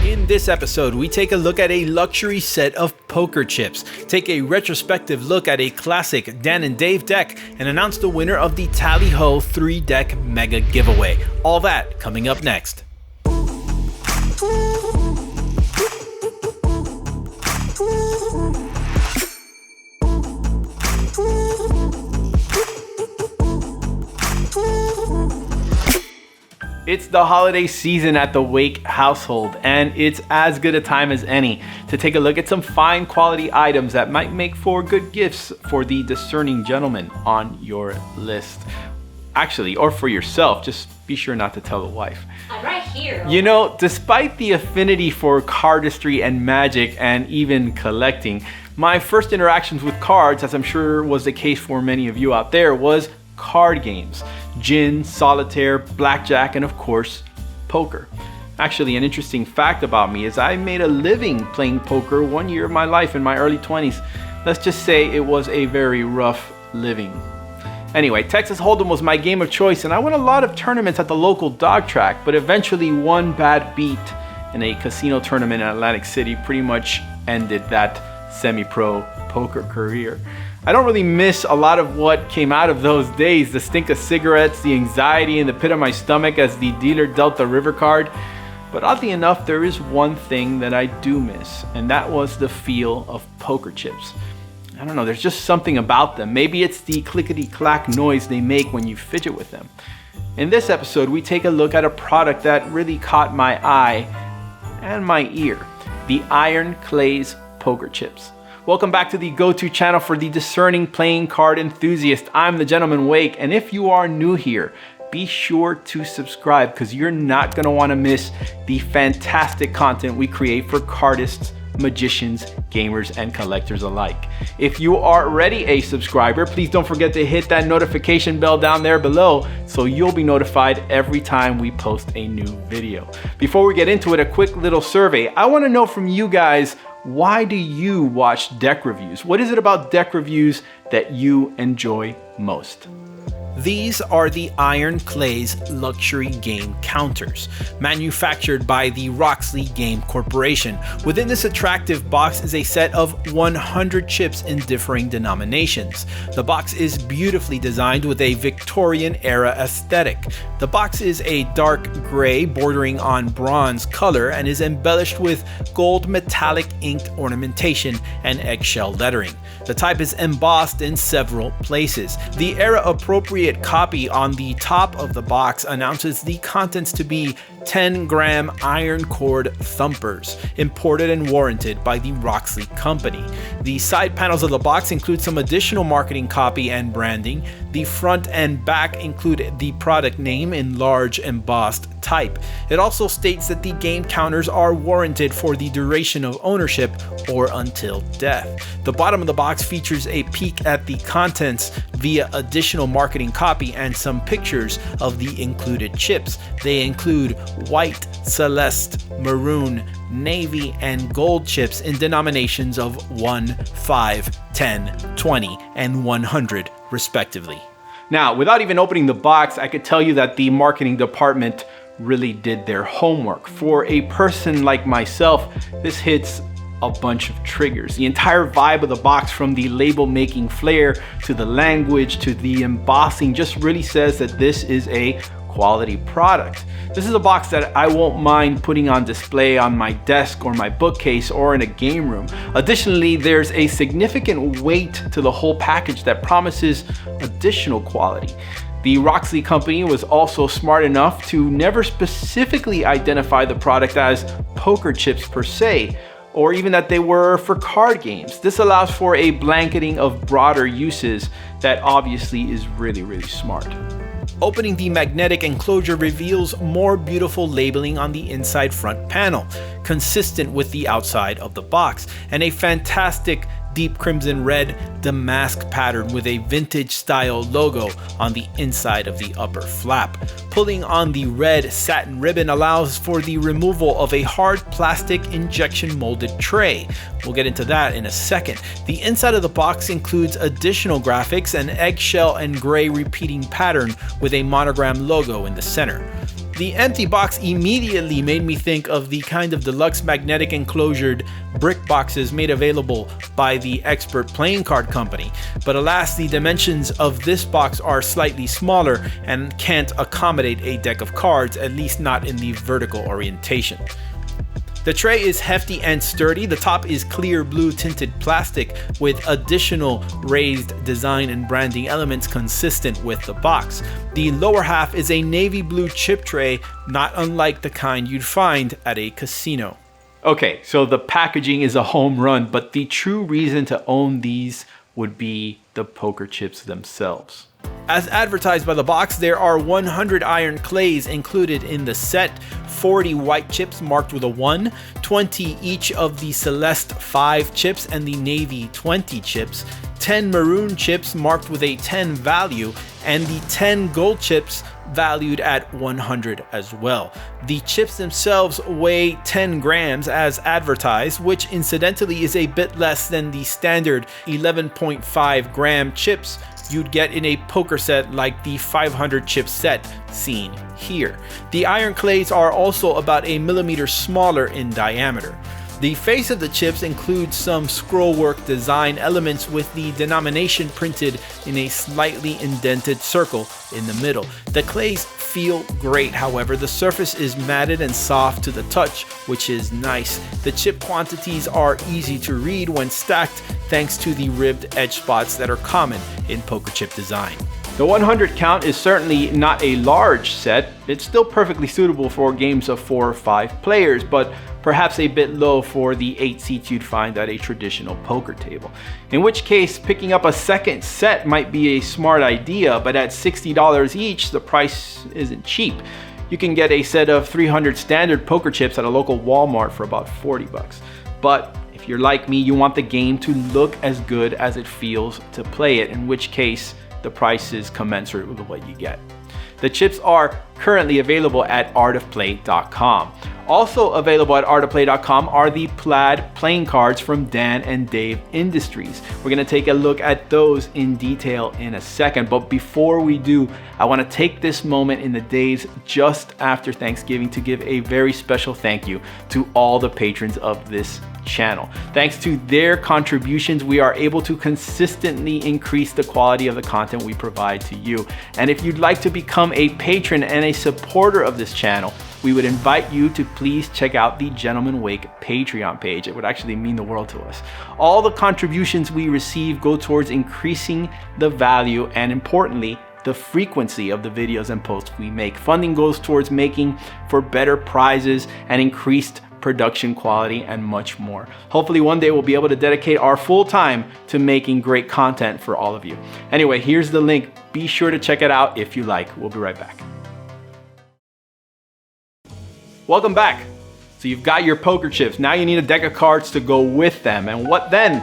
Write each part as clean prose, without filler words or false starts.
In this episode, we take a look at a luxury set of poker chips, take a retrospective look at a classic Dan and Dave deck, and announce the winner of the Tally Ho 3-deck mega giveaway. All that coming up next. It's the holiday season at the Wake household, and it's as good a time as any to take a look at some fine quality items that might make for good gifts for the discerning gentleman on your list. Actually, or for yourself, just be sure not to tell the wife. I'm right here. You know, despite the affinity for cardistry and magic and even collecting, my first interactions with cards, as I'm sure was the case for many of you out there, was card games. Gin, solitaire, blackjack, and of course, poker. Actually, an interesting fact about me is I made a living playing poker 1 year of my life in my early 20s. Let's just say it was a very rough living. Anyway, Texas Hold'em was my game of choice, and I won a lot of tournaments at the local dog track, but eventually one bad beat in a casino tournament in Atlantic City pretty much ended that semi-pro poker career. I don't really miss a lot of what came out of those days, the stink of cigarettes, the anxiety in the pit of my stomach as the dealer dealt the river card. But oddly enough, there is one thing that I do miss, and that was the feel of poker chips. I don't know, there's just something about them. Maybe it's the clickety-clack noise they make when you fidget with them. In this episode, we take a look at a product that really caught my eye and my ear, the Iron Clays poker chips. Welcome back to the go-to channel for the discerning playing card enthusiast. I'm the Gentleman Wake, and if you are new here, be sure to subscribe because you're not going to want to miss the fantastic content we create for cardists, magicians, gamers, and collectors alike. If you are already a subscriber, please don't forget to hit that notification bell down there below so you'll be notified every time we post a new video. Before we get into it, a quick little survey. I want to know from you guys, why do you watch deck reviews? What is it about deck reviews that you enjoy most? These are the Iron Clays luxury game counters, manufactured by the Roxley Game Corporation. Within this attractive box is a set of 100 chips in differing denominations. The box is beautifully designed with a Victorian era aesthetic. The box is a dark gray bordering on bronze color and is embellished with gold metallic inked ornamentation and eggshell lettering. The type is embossed in several places. The era appropriate copy on the top of the box announces the contents to be 10-gram iron cord thumpers, imported and warranted by the Roxley Company. The side panels of the box include some additional marketing copy and branding. The front and back include the product name in large embossed type. It also states that the game counters are warranted for the duration of ownership or until death. The bottom of the box features a peek at the contents via additional marketing copy and some pictures of the included chips. They include white, celeste, maroon, navy, and gold chips in denominations of 1, 5, 10, 20, and 100 respectively. Now, without even opening the box, I could tell you that the marketing department really did their homework. For a person like myself, this hits a bunch of triggers. The entire vibe of the box, from the label making flair to the language to the embossing, just really says that this is a quality product. This is a box that I won't mind putting on display on my desk or my bookcase or in a game room. Additionally, there's a significant weight to the whole package that promises additional quality. The Roxley Company was also smart enough to never specifically identify the product as poker chips per se, or even that they were for card games. This allows for a blanketing of broader uses that obviously is really smart. Opening the magnetic enclosure reveals more beautiful labeling on the inside front panel, consistent with the outside of the box, and a fantastic deep crimson red damask pattern with a vintage style logo on the inside of the upper flap. Pulling on the red satin ribbon allows for the removal of a hard plastic injection molded tray. We'll get into that in a second. The inside of the box includes additional graphics, an eggshell and gray repeating pattern with a monogram logo in the center. The empty box immediately made me think of the kind of deluxe magnetic enclosured brick boxes made available by the Expert Playing Card Company, but alas, the dimensions of this box are slightly smaller and can't accommodate a deck of cards, at least not in the vertical orientation. The tray is hefty and sturdy. The top is clear blue tinted plastic with additional raised design and branding elements consistent with the box. The lower half is a navy blue chip tray, not unlike the kind you'd find at a casino. Okay, so the packaging is a home run, but the true reason to own these would be the poker chips themselves. As advertised by the box, there are 100 iron clays included in the set, 40 white chips marked with a 1, 20 each of the Celeste 5 chips and the Navy 20 chips, 10 maroon chips marked with a 10 value, and the 10 gold chips valued at 100 as well. The chips themselves weigh 10 grams as advertised, which incidentally is a bit less than the standard 11.5 gram chips you'd get in a poker set like the 500 chip set seen here. The iron clays are also about a millimeter smaller in diameter. The face of the chips includes some scrollwork design elements with the denomination printed in a slightly indented circle in the middle. The clays feel great, however. The surface is matted and soft to the touch, which is nice. The chip quantities are easy to read when stacked thanks to the ribbed edge spots that are common in poker chip design. The 100 count is certainly not a large set. It's still perfectly suitable for games of 4 or 5 players, but perhaps a bit low for the 8 seats you'd find at a traditional poker table. In which case, picking up a second set might be a smart idea, but at $60 each, the price isn't cheap. You can get a set of 300 standard poker chips at a local Walmart for about 40 bucks. But if you're like me, you want the game to look as good as it feels to play it, in which case, the price is commensurate with what you get. The chips are currently available at artofplay.com. Also available at artofplay.com are the plaid playing cards from Dan and Dave Industries. We're going to take a look at those in detail in a second, but before we do, I want to take this moment in the days just after Thanksgiving to give a very special thank you to all the patrons of this channel. Thanks to their contributions, we are able to consistently increase the quality of the content we provide to you. And if you'd like to become a patron and a supporter of this channel, we would invite you to please check out the Gentleman Wake Patreon page. It would actually mean the world to us. All the contributions we receive go towards increasing the value and, importantly, the frequency of the videos and posts we make. Funding goes towards making for better prizes and increased production quality and much more. Hopefully one day we'll be able to dedicate our full time to making great content for all of you. Anyway, here's the link. Be sure to check it out if you like. We'll be right back. Welcome back. So you've got your poker chips. Now you need a deck of cards to go with them. And what then?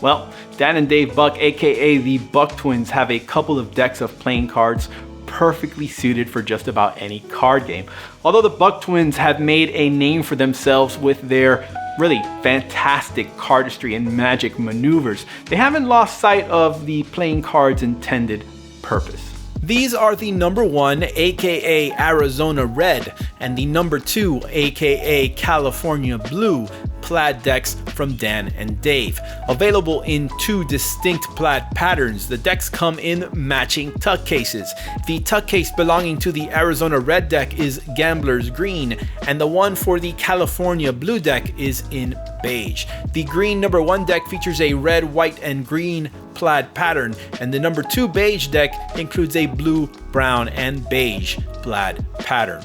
Well, Dan and Dave Buck, aka the Buck Twins, have a couple of decks of playing cards perfectly suited for just about any card game. Although the Buck Twins have made a name for themselves with their really fantastic cardistry and magic maneuvers, they haven't lost sight of the playing cards' intended purpose. These are the number 1, aka Arizona Red, and the number 2, aka California Blue, plaid decks from Dan and Dave. Available in 2 distinct plaid patterns, the decks come in matching tuck cases. The tuck case belonging to the Arizona Red deck is Gambler's Green, and the one for the California Blue deck is in beige. The green number 1 deck features a red, white, and green plaid pattern, and the number 2 beige deck includes a blue, brown, and beige plaid pattern.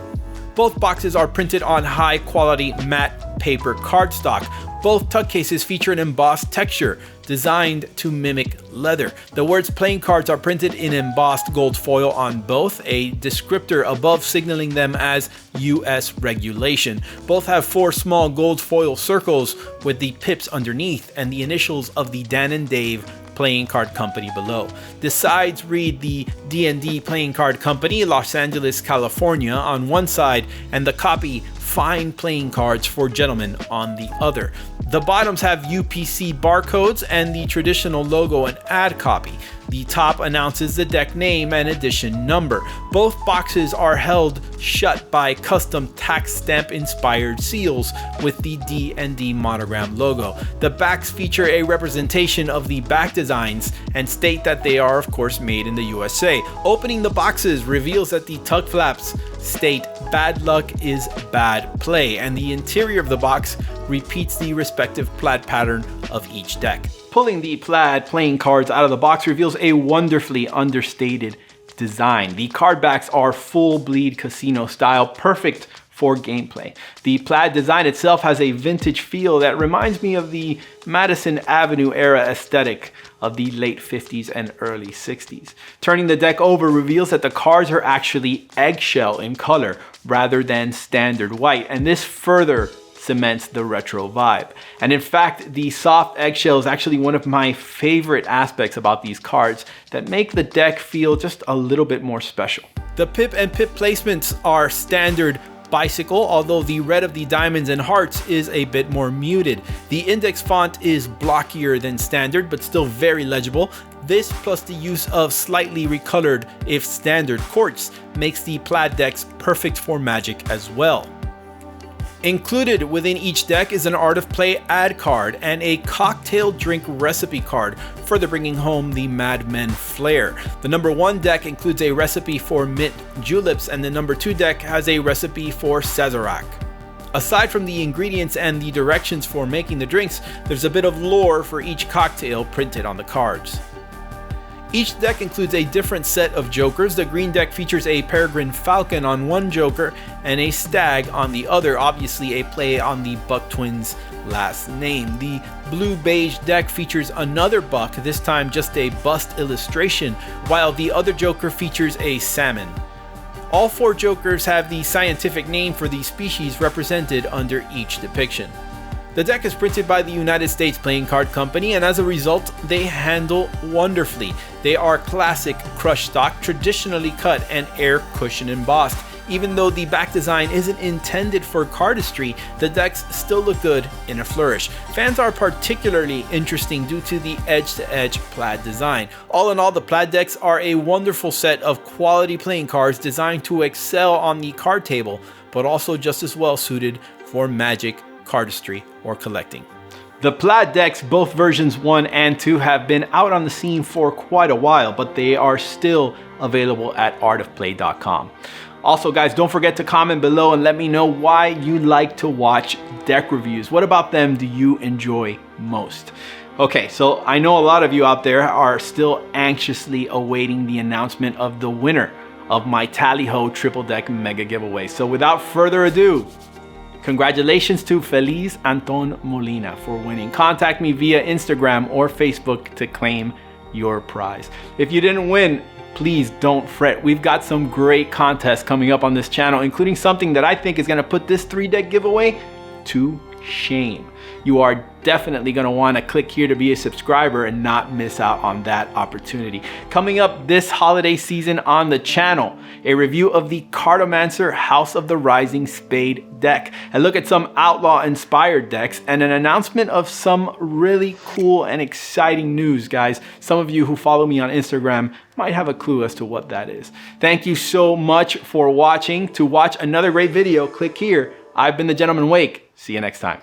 Both boxes are printed on high quality matte paper cardstock. Both tuck cases feature an embossed texture designed to mimic leather. The words playing cards are printed in embossed gold foil on both, a descriptor above signaling them as US regulation. Both have 4 small gold foil circles with the pips underneath and the initials of the Dan and Dave Playing Card Company below. The sides read the D&D Playing Card Company, Los Angeles, California on one side, and the copy Fine Playing Cards for Gentlemen on the other. The bottoms have UPC barcodes and the traditional logo and ad copy. The top announces the deck name and edition number. Both boxes are held shut by custom tax stamp inspired seals with the D&D monogram logo. The backs feature a representation of the back designs and state that they are of course made in the USA. Opening the boxes reveals that the tug flaps state "Bad luck is bad play," and the interior of the box repeats the respective plaid pattern of each deck. Pulling the plaid playing cards out of the box reveals a wonderfully understated design. The card backs are full bleed casino style, perfect for gameplay. The plaid design itself has a vintage feel that reminds me of the Madison Avenue era aesthetic of the late 50s and early 60s. Turning the deck over reveals that the cards are actually eggshell in color rather than standard white, and this further cements the retro vibe. And in fact, the soft eggshell is actually one of my favorite aspects about these cards that make the deck feel just a little bit more special. The pip and pip placements are standard bicycle, although the red of the diamonds and hearts is a bit more muted. The index font is blockier than standard, but still very legible. This, plus the use of slightly recolored, if standard, quartz, makes the plaid decks perfect for Magic as well. Included within each deck is an Art of Play ad card and a cocktail drink recipe card, further bringing home the Mad Men flair. The number 1 deck includes a recipe for mint juleps, and the number 2 deck has a recipe for Sazerac. Aside from the ingredients and the directions for making the drinks, there's a bit of lore for each cocktail printed on the cards. Each deck includes a different set of jokers. The green deck features a peregrine falcon on one joker and a stag on the other, obviously a play on the Buck Twins' last name. The blue beige deck features another buck, this time just a bust illustration, while the other joker features a salmon. All 4 jokers have the scientific name for the species represented under each depiction. The deck is printed by the United States Playing Card Company, and as a result, they handle wonderfully. They are classic crush stock, traditionally cut and air cushion embossed. Even though the back design isn't intended for cardistry, the decks still look good in a flourish. Fans are particularly interesting due to the edge-to-edge plaid design. All in all, the plaid decks are a wonderful set of quality playing cards designed to excel on the card table, but also just as well suited for Magic, cardistry, or collecting. The plaid decks, both versions 1 and 2, have been out on the scene for quite a while, but they are still available at artofplay.com. Also guys, don't forget to comment below and let me know why you like to watch deck reviews. What about them do you enjoy most? Okay, so I know a lot of you out there are still anxiously awaiting the announcement of the winner of my Tally Ho triple deck mega giveaway. So without further ado, congratulations to Feliz Anton Molina for winning. Contact me via Instagram or Facebook to claim your prize. If you didn't win, please don't fret. We've got some great contests coming up on this channel, including something that I think is going to put this 3-deck giveaway to shame. You are definitely going to want to click here to be a subscriber and not miss out on that opportunity. Coming up this holiday season on the channel, a review of the Cartomancer House of the Rising Spade deck, a look at some outlaw inspired decks, and an announcement of some really cool and exciting news, guys. Some of you who follow me on Instagram might have a clue as to what that is. Thank you so much for watching. To watch another great video, click here. I've been the Gentleman Wake. See you next time.